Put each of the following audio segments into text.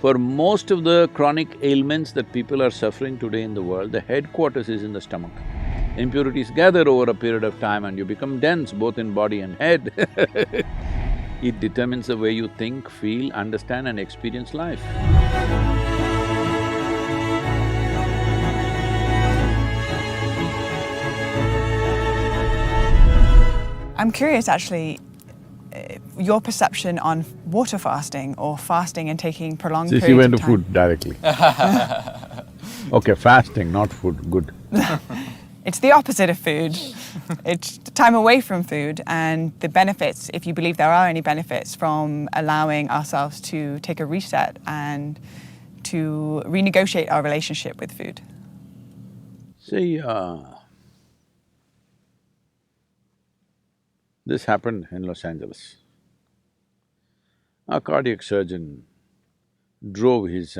For most of the chronic ailments that people are suffering today in the world, the headquarters is in the stomach. Impurities gather over a period of time and you become dense both in body and head. It determines the way you think, feel, understand and experience life. I'm curious actually, your perception on water fasting or fasting and taking prolonged periods of time. She went to food directly. Okay, fasting, not food, good. It's the opposite of food. It's time away from food and the benefits, if you believe there are any benefits from allowing ourselves to take a reset and to renegotiate our relationship with food. See, this happened in Los Angeles. A cardiac surgeon drove his…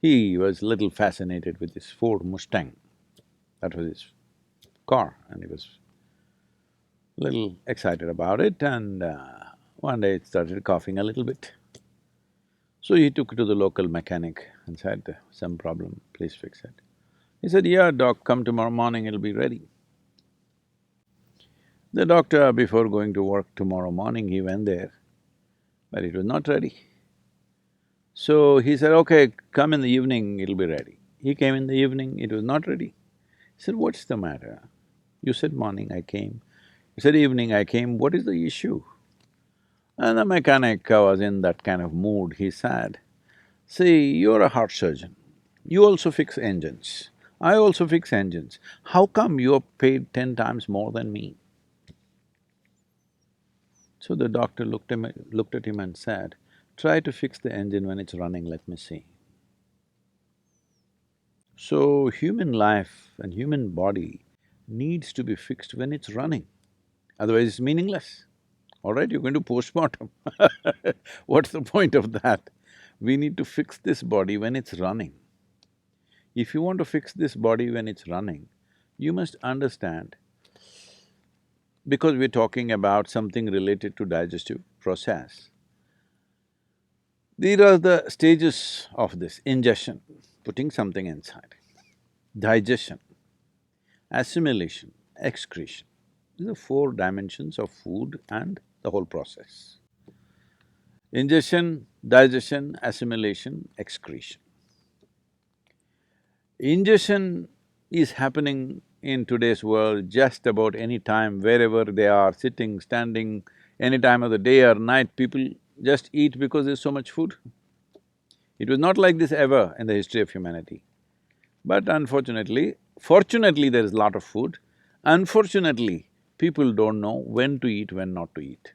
he was little fascinated with his Ford Mustang. That was his car and he was little excited about it and one day it started coughing a little bit. So he took it to the local mechanic and said, some problem, please fix it. He said, yeah, doc, come tomorrow morning, it'll be ready. The doctor, before going to work tomorrow morning, he went there, but it was not ready. So he said, okay, come in the evening, it'll be ready. He came in the evening, it was not ready. He said, what's the matter? You said morning, I came. You said evening, I came, what is the issue? And the mechanic was in that kind of mood, he said, see, you're a heart surgeon, you also fix engines, I also fix engines. How come you're paid 10 times more than me? So the doctor looked at him and said, try to fix the engine when it's running, let me see. So human life and human body needs to be fixed when it's running, otherwise it's meaningless. All right, you're going to postmortem what's the point of that? We need to fix this body when it's running. If you want to fix this body when it's running, you must understand, because we're talking about something related to digestive process, these are the stages of this: ingestion, putting something inside; digestion, assimilation, excretion. These are four dimensions of food and the whole process. Ingestion, digestion, assimilation, excretion. Ingestion is happening in today's world just about any time, wherever they are, sitting, standing, any time of the day or night, people just eat because there's so much food. It was not like this ever in the history of humanity. But unfortunately, fortunately there is a lot of food, unfortunately, people don't know when to eat, when not to eat.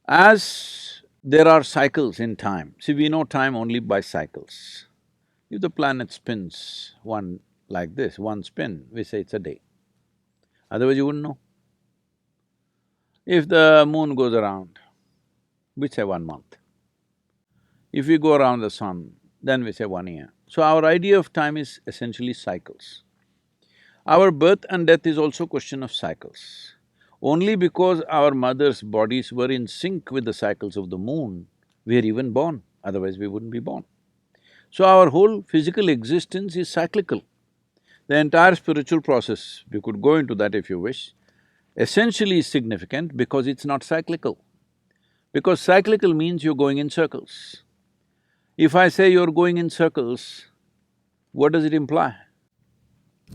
As there are cycles in time, see, we know time only by cycles. If the planet spins one like this, one spin, we say it's a day. Otherwise you wouldn't know. If the moon goes around, we say 1 month. If we go around the sun, then we say 1 year. So our idea of time is essentially cycles. Our birth and death is also a question of cycles. Only because our mothers' bodies were in sync with the cycles of the moon, we are even born, otherwise we wouldn't be born. So our whole physical existence is cyclical. The entire spiritual process, we could go into that if you wish, essentially is significant because it's not cyclical. Because cyclical means you're going in circles. If I say you're going in circles, what does it imply?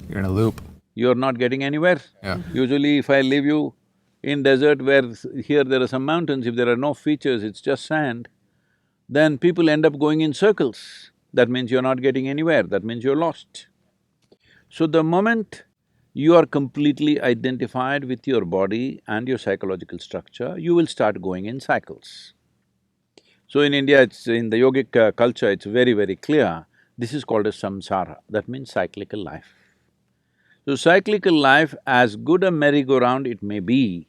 You're in a loop. You're not getting anywhere. Yeah. Usually if I leave you in desert where here there are some mountains, if there are no features, it's just sand, then people end up going in circles. That means you're not getting anywhere, that means you're lost. So the moment you are completely identified with your body and your psychological structure, you will start going in cycles. So in India, it's… in the yogic culture, it's very, very clear, this is called as samsara, that means cyclical life. So cyclical life, as good a merry-go-round it may be,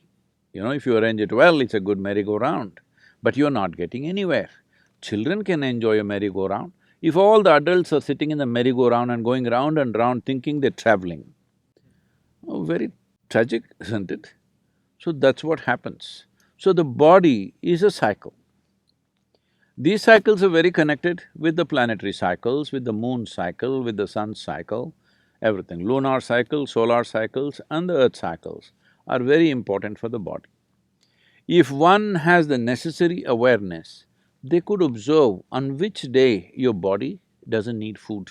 if you arrange it well, it's a good merry-go-round, but you're not getting anywhere. Children can enjoy a merry-go-round. If all the adults are sitting in the merry-go-round and going round and round thinking they're traveling, oh, very tragic, isn't it? So that's what happens. So the body is a cycle. These cycles are very connected with the planetary cycles, with the moon cycle, with the sun cycle, everything. Lunar cycle, solar cycles and the earth cycles are very important for the body. If one has the necessary awareness, they could observe on which day your body doesn't need food.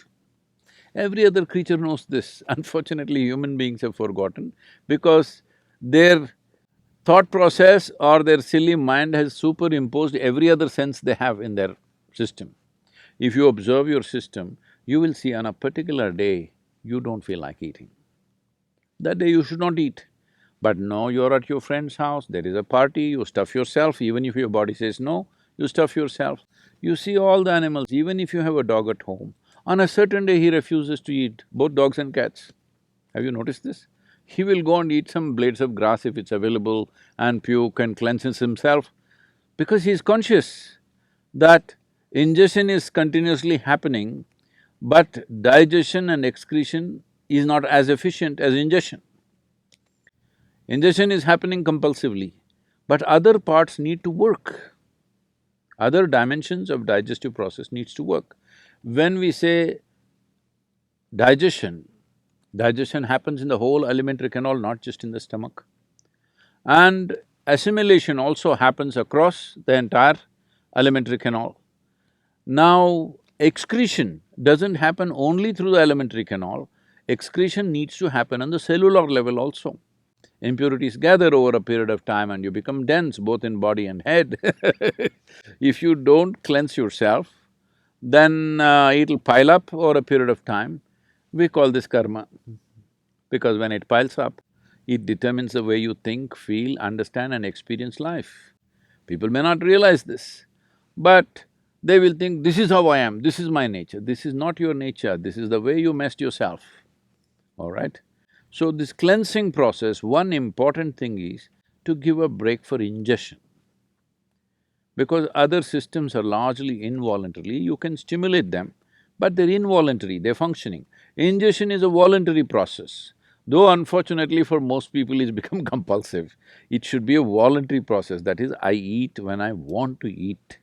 Every other creature knows this. Unfortunately, human beings have forgotten because their thought process or their silly mind has superimposed every other sense they have in their system. If you observe your system, you will see on a particular day, you don't feel like eating. That day you should not eat. But no, you're at your friend's house, there is a party, you stuff yourself, even if your body says no, you stuff yourself. You see all the animals, even if you have a dog at home, on a certain day he refuses to eat, both dogs and cats. Have you noticed this? He will go and eat some blades of grass if it's available and puke and cleanses himself because he's conscious that ingestion is continuously happening, but digestion and excretion is not as efficient as ingestion. Ingestion is happening compulsively, but other parts need to work. Other dimensions of digestive process needs to work. When we say digestion, digestion happens in the whole alimentary canal, not just in the stomach. And assimilation also happens across the entire alimentary canal. Now, excretion doesn't happen only through the alimentary canal, excretion needs to happen on the cellular level also. Impurities gather over a period of time and you become dense both in body and head. If you don't cleanse yourself, then it'll pile up over a period of time. We call this karma, because when it piles up, it determines the way you think, feel, understand and experience life. People may not realize this, but they will think, this is how I am, this is my nature. This is not your nature, this is the way you messed yourself, all right? So this cleansing process, one important thing is to give a break for ingestion. Because other systems are largely involuntary, you can stimulate them, but they're involuntary, they're functioning. Ingestion is a voluntary process, though unfortunately for most people it's become compulsive. It should be a voluntary process, that is, I eat when I want to eat.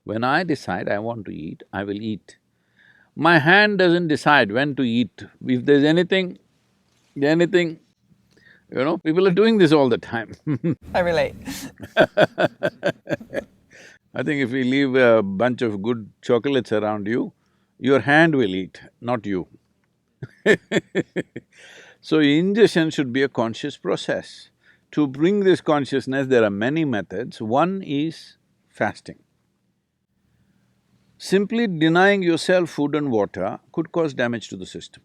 When I decide I want to eat, I will eat. My hand doesn't decide when to eat. If there's anything, people are doing this all the time. I relate. I think if we leave a bunch of good chocolates around you, your hand will eat, not you. So ingestion should be a conscious process. To bring this consciousness, there are many methods. One is fasting. Simply denying yourself food and water could cause damage to the system.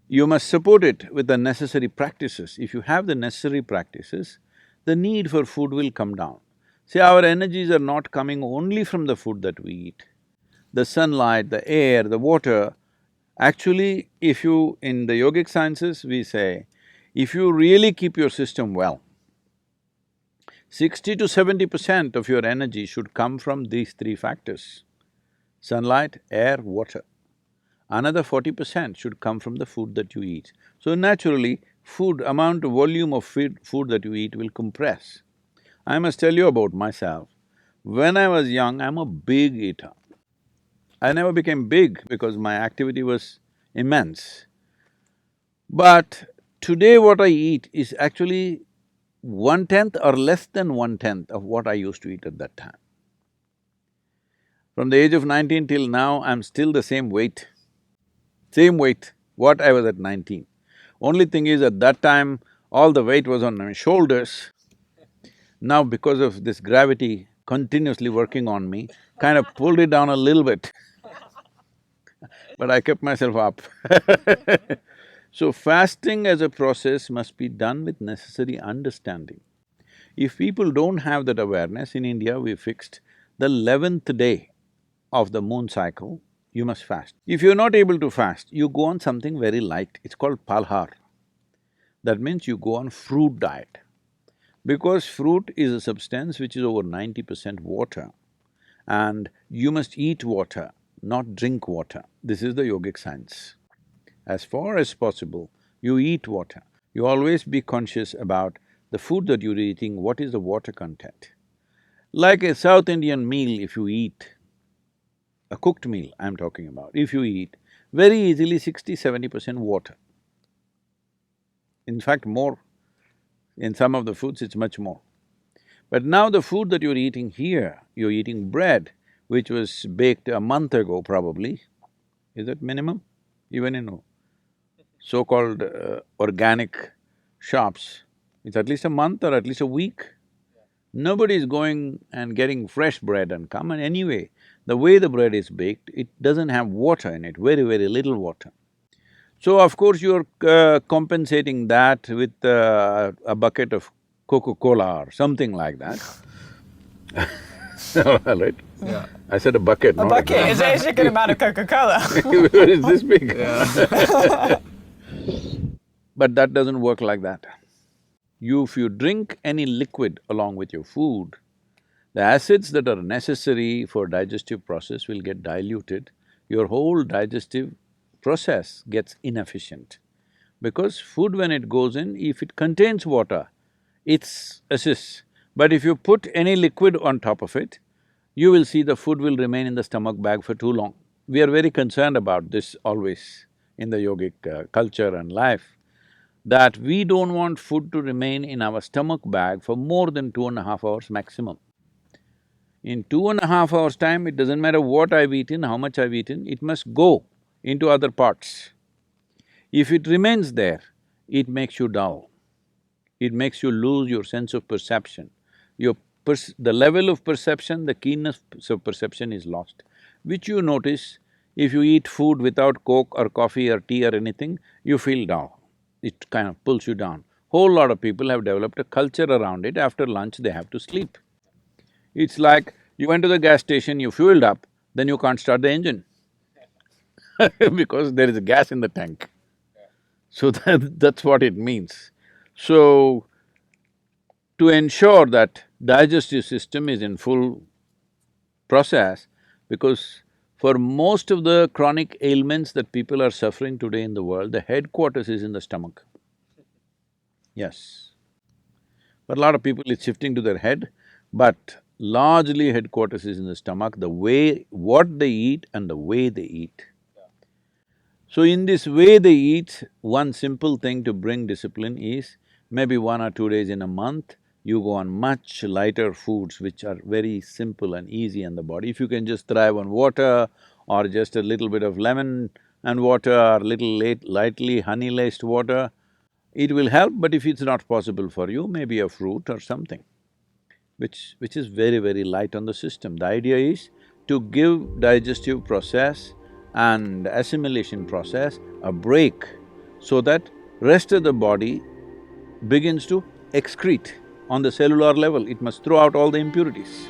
You must support it with the necessary practices. If you have the necessary practices, the need for food will come down. See, our energies are not coming only from the food that we eat. The sunlight, the air, the water, actually, if you… in the yogic sciences, we say, if you really keep your system well, 60 to 70% of your energy should come from these three factors: sunlight, air, water. Another 40% should come from the food that you eat. So naturally, amount of volume of food that you eat will compress. I must tell you about myself. When I was young, I'm a big eater. I never became big because my activity was immense. But today what I eat is actually 1/10 or less than 1/10 of what I used to eat at that time. From the age of 19 till now, I'm still the same weight what I was at 19. Only thing is, at that time, all the weight was on my shoulders. Now because of this gravity continuously working on me, kind of pulled it down a little bit, but I kept myself up. So fasting as a process must be done with necessary understanding. If people don't have that awareness, in India we fixed the 11th day of the moon cycle, you must fast. If you're not able to fast, you go on something very light, it's called palhar. That means you go on fruit diet. Because fruit is a substance which is over 90% water, and you must eat water, not drink water. This is the yogic science. As far as possible, you eat water. You always be conscious about the food that you're eating, what is the water content. Like a South Indian meal, if you eat, a cooked meal I'm talking about, if you eat, very easily 60–70% water. In fact, more. In some of the foods, it's much more. But now the food that you're eating here, you're eating bread, which was baked a month ago probably, is that minimum? Even in so-called organic shops, it's at least a month or at least a week. Nobody is going and getting fresh bread and come, and anyway, the way the bread is baked, it doesn't have water in it, very, very little water. So of course you're compensating that with a bucket of Coca-Cola or something like that. Right? Yeah. I said a bucket, A not bucket a is a good amount of Coca-Cola. It's this big. But that doesn't work like that. If you drink any liquid along with your food, the acids that are necessary for digestive process will get diluted, your whole digestive process gets inefficient. Because food when it goes in, if it contains water, it assists. But if you put any liquid on top of it, you will see the food will remain in the stomach bag for too long. We are very concerned about this always in the yogic culture and life, that we don't want food to remain in our stomach bag for more than 2.5 hours maximum. In 2.5 hours' time, it doesn't matter what I've eaten, how much I've eaten, it must go into other parts. If it remains there, it makes you dull. It makes you lose your sense of perception. The level of perception, the keenness of perception is lost, which you notice if you eat food without Coke or coffee or tea or anything, you feel dull. It kind of pulls you down. Whole lot of people have developed a culture around it, after lunch they have to sleep. It's like you went to the gas station, you fueled up, then you can't start the engine because there is gas in the tank. So that's what it means. So, to ensure that digestive system is in full process, because for most of the chronic ailments that people are suffering today in the world, the headquarters is in the stomach. Yes. But a lot of people it's shifting to their head, but largely headquarters is in the stomach, the way… what they eat and the way they eat. So in this way they eat, one simple thing to bring discipline is maybe 1 or 2 days in a month, you go on much lighter foods which are very simple and easy on the body. If you can just thrive on water or just a little bit of lemon and water or lightly honey-laced water, it will help, but if it's not possible for you, maybe a fruit or something, which is very, very light on the system. The idea is to give digestive process and assimilation process a break so that rest of the body begins to excrete on the cellular level, it must throw out all the impurities.